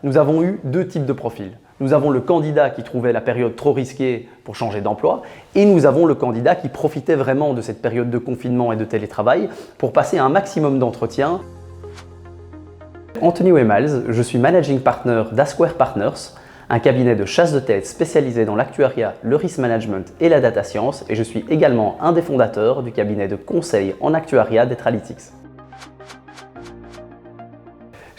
Nous avons eu deux types de profils. Nous avons le candidat qui trouvait la période trop risquée pour changer d'emploi et nous avons le candidat qui profitait vraiment de cette période de confinement et de télétravail pour passer un maximum d'entretiens. Anthony Wemals, je suis Managing Partner d'Asquare Partners, un cabinet de chasse de tête spécialisé dans l'actuariat, le risk management et la data science, et je suis également un des fondateurs du cabinet de conseil en actuariat d'Etralytics.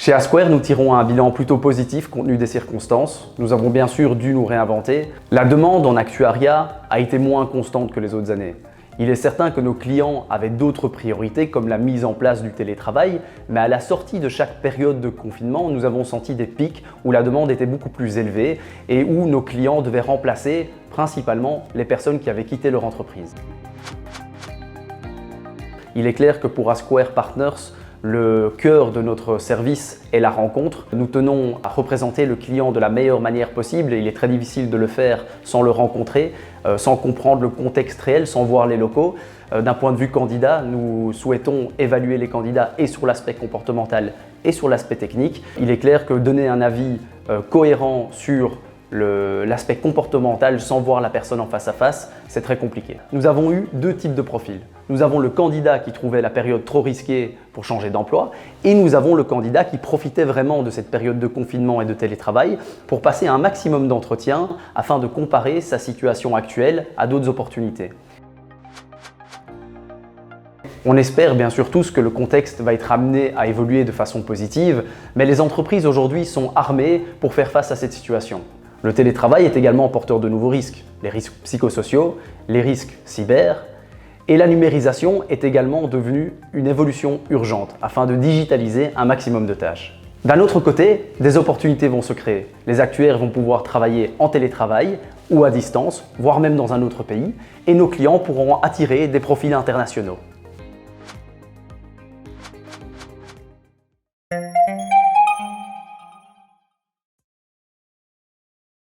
Chez Asquare, nous tirons un bilan plutôt positif compte tenu des circonstances. Nous avons bien sûr dû nous réinventer. La demande en actuariat a été moins constante que les autres années. Il est certain que nos clients avaient d'autres priorités comme la mise en place du télétravail, mais à la sortie de chaque période de confinement, nous avons senti des pics où la demande était beaucoup plus élevée et où nos clients devaient remplacer principalement les personnes qui avaient quitté leur entreprise. Il est clair que pour Asquare Partners, le cœur de notre service est la rencontre. Nous tenons à représenter le client de la meilleure manière possible et il est très difficile de le faire sans le rencontrer, sans comprendre le contexte réel, sans voir les locaux. D'un point de vue candidat, nous souhaitons évaluer les candidats et sur l'aspect comportemental et sur l'aspect technique. Il est clair que donner un avis cohérent sur l'aspect comportemental sans voir la personne en face à face, c'est très compliqué. Nous avons eu deux types de profils. Nous avons le candidat qui trouvait la période trop risquée pour changer d'emploi et nous avons le candidat qui profitait vraiment de cette période de confinement et de télétravail pour passer un maximum d'entretiens afin de comparer sa situation actuelle à d'autres opportunités. On espère bien sûr tous que le contexte va être amené à évoluer de façon positive, mais les entreprises aujourd'hui sont armées pour faire face à cette situation. Le télétravail est également porteur de nouveaux risques, les risques psychosociaux, les risques cyber, et la numérisation est également devenue une évolution urgente afin de digitaliser un maximum de tâches. D'un autre côté, des opportunités vont se créer. Les actuaires vont pouvoir travailler en télétravail ou à distance, voire même dans un autre pays, et nos clients pourront attirer des profils internationaux.